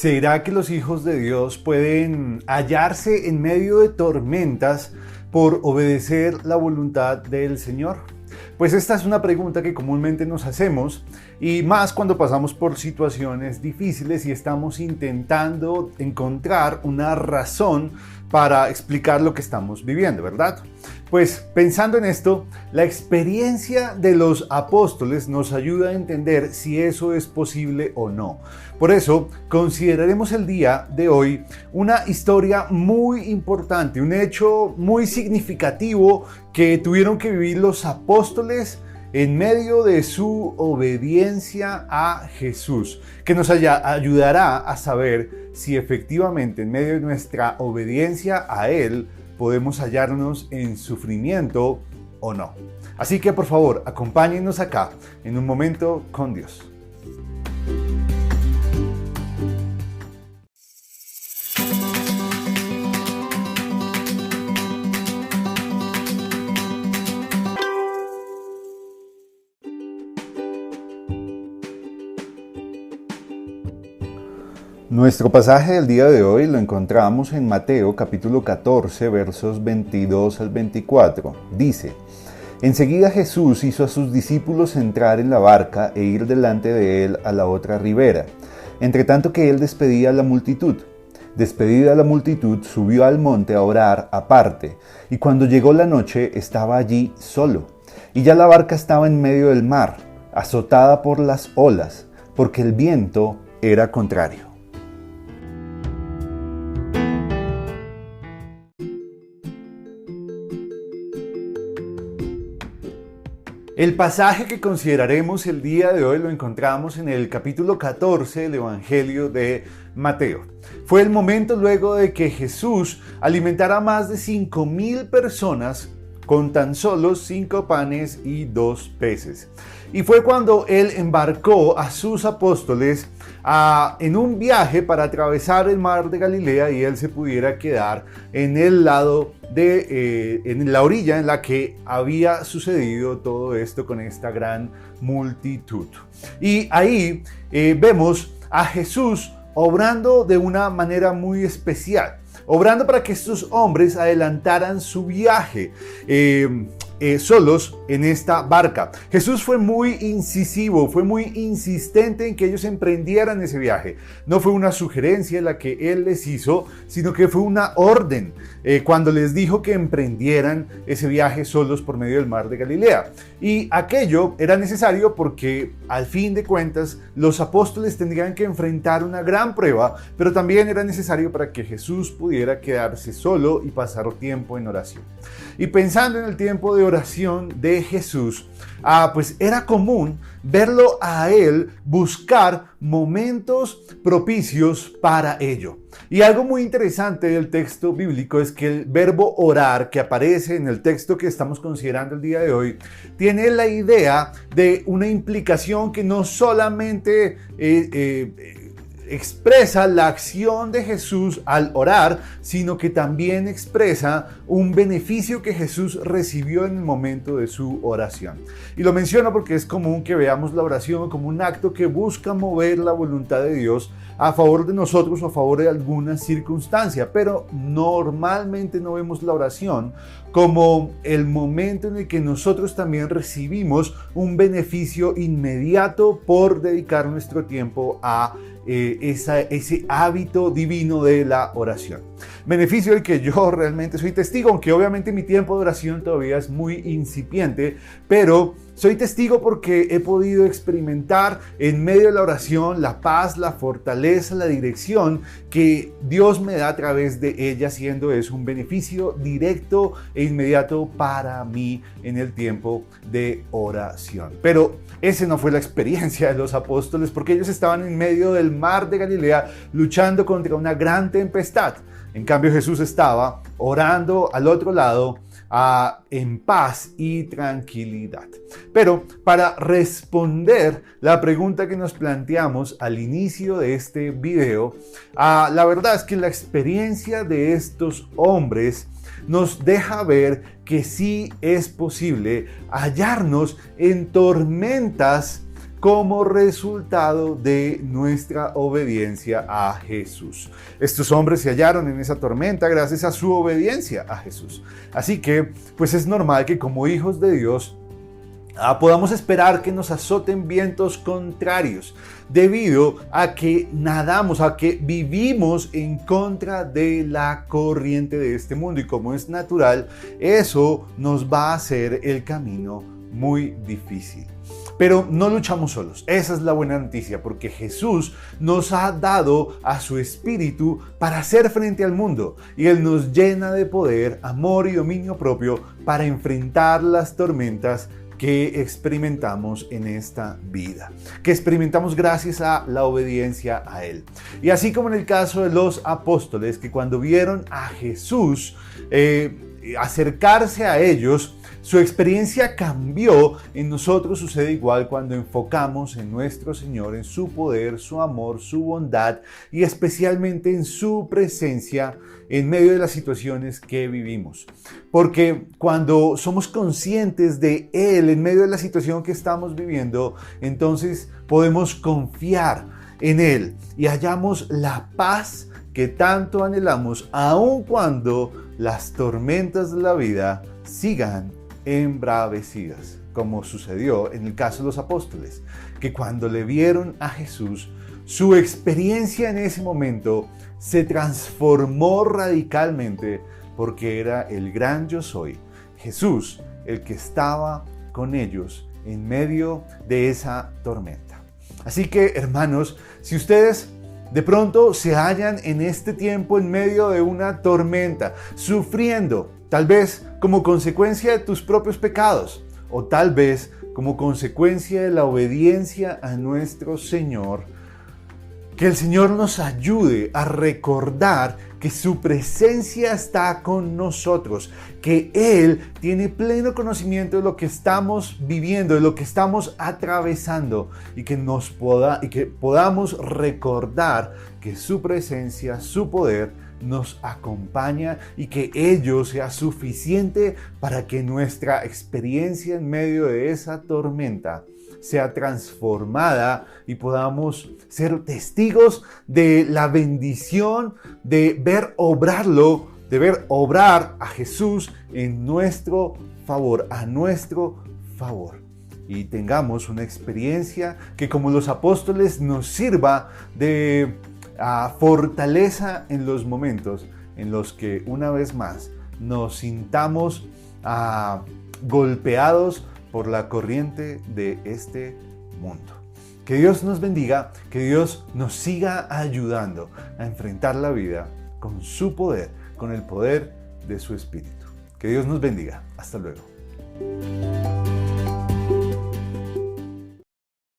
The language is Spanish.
¿Será que los hijos de Dios pueden hallarse en medio de tormentas por obedecer la voluntad del Señor? Pues esta es una pregunta que comúnmente nos hacemos, y más cuando pasamos por situaciones difíciles y estamos intentando encontrar una razón para explicar lo que estamos viviendo, ¿verdad? Pues pensando en esto, la experiencia de los apóstoles nos ayuda a entender si eso es posible o no. Por eso, consideraremos el día de hoy una historia muy importante, un hecho muy significativo que tuvieron que vivir los apóstoles en medio de su obediencia a Jesús, que nos ayudará a saber si efectivamente en medio de nuestra obediencia a Él podemos hallarnos en sufrimiento o no. Así que por favor, acompáñenos acá en un momento con Dios. Nuestro pasaje del día de hoy lo encontramos en Mateo capítulo 14 versos 22 al 24. Dice: Enseguida Jesús hizo a sus discípulos entrar en la barca e ir delante de él a la otra ribera, entre tanto que él despedía a la multitud. Despedida la multitud, subió al monte a orar aparte, y cuando llegó la noche estaba allí solo. Y ya la barca estaba en medio del mar, azotada por las olas, porque el viento era contrario. El pasaje que consideraremos el día de hoy lo encontramos en el capítulo 14 del Evangelio de Mateo. Fue el momento luego de que Jesús alimentara a más de 5,000 personas con tan solo 5 panes y 2 peces. Y fue cuando Él embarcó a sus apóstoles en un viaje para atravesar el mar de Galilea y Él se pudiera quedar en el lado en la orilla en la que había sucedido todo esto con esta gran multitud. Y ahí vemos a Jesús obrando de una manera muy especial, obrando para que estos hombres adelantaran su viaje solos en esta barca. Jesús fue muy incisivo, fue muy insistente en que ellos emprendieran ese viaje. No fue una sugerencia la que Él les hizo, sino que fue una orden cuando les dijo que emprendieran ese viaje solos por medio del mar de Galilea. Y aquello era necesario porque al fin de cuentas los apóstoles tendrían que enfrentar una gran prueba, pero también era necesario para que Jesús pudiera quedarse solo y pasar tiempo en oración. Y pensando en el tiempo de oración de Jesús, pues era común verlo a Él buscar momentos propicios para ello. Y algo muy interesante del texto bíblico es que el verbo orar que aparece en el texto que estamos considerando el día de hoy tiene la idea de una implicación que no solamente expresa la acción de Jesús al orar, sino que también expresa un beneficio que Jesús recibió en el momento de su oración. Y lo menciono porque es común que veamos la oración como un acto que busca mover la voluntad de Dios a favor de nosotros o a favor de alguna circunstancia, pero normalmente no vemos la oración como el momento en el que nosotros también recibimos un beneficio inmediato por dedicar nuestro tiempo a ese hábito divino de la oración. Beneficio del que yo realmente soy testigo, aunque obviamente mi tiempo de oración todavía es muy incipiente, pero soy testigo porque he podido experimentar en medio de la oración la paz, la fortaleza, la dirección que Dios me da a través de ella, siendo eso un beneficio directo e inmediato para mí en el tiempo de oración. Pero esa no fue la experiencia de los apóstoles, porque ellos estaban en medio del mar de Galilea luchando contra una gran tempestad. En cambio, Jesús estaba orando al otro lado en paz y tranquilidad. Pero para responder la pregunta que nos planteamos al inicio de este video, la verdad es que la experiencia de estos hombres nos deja ver que sí es posible hallarnos en tormentas como resultado de nuestra obediencia a Jesús. Estos hombres se hallaron en esa tormenta gracias a su obediencia a Jesús. Así que, pues es normal que como hijos de Dios podamos esperar que nos azoten vientos contrarios, debido a que nadamos, a que vivimos en contra de la corriente de este mundo. Y como es natural, eso nos va a hacer el camino muy difícil. Pero no luchamos solos. Esa es la buena noticia, porque Jesús nos ha dado a su Espíritu para hacer frente al mundo. Y Él nos llena de poder, amor y dominio propio para enfrentar las tormentas que experimentamos en esta vida, que experimentamos gracias a la obediencia a Él. Y así como en el caso de los apóstoles, que cuando vieron a Jesús acercarse a ellos, su experiencia cambió. En nosotros sucede igual cuando enfocamos en nuestro Señor, en su poder, su amor, su bondad y especialmente en su presencia en medio de las situaciones que vivimos. Porque cuando somos conscientes de Él en medio de la situación que estamos viviendo, entonces podemos confiar en Él y hallamos la paz que tanto anhelamos, aun cuando las tormentas de la vida sigan embravecidas, como sucedió en el caso de los apóstoles, que cuando le vieron a Jesús, su experiencia en ese momento se transformó radicalmente, porque era el gran yo soy, Jesús, el que estaba con ellos en medio de esa tormenta. Así que, hermanos, si ustedes de pronto se hallan en este tiempo en medio de una tormenta, sufriendo, tal vez como consecuencia de tus propios pecados, o tal vez como consecuencia de la obediencia a nuestro Señor, que el Señor nos ayude a recordar que su presencia está con nosotros, que Él tiene pleno conocimiento de lo que estamos viviendo, de lo que estamos atravesando, y que podamos recordar que su presencia, su poder nos acompaña y que ello sea suficiente para que nuestra experiencia en medio de esa tormenta sea transformada y podamos ser testigos de la bendición de ver obrar a Jesús en nuestro favor, a nuestro favor. Y tengamos una experiencia que, como los apóstoles, nos sirva de fortaleza en los momentos en los que una vez más nos sintamos golpeados por la corriente de este mundo. Que Dios nos bendiga, que Dios nos siga ayudando a enfrentar la vida con su poder, con el poder de su Espíritu. Que Dios nos bendiga. Hasta luego.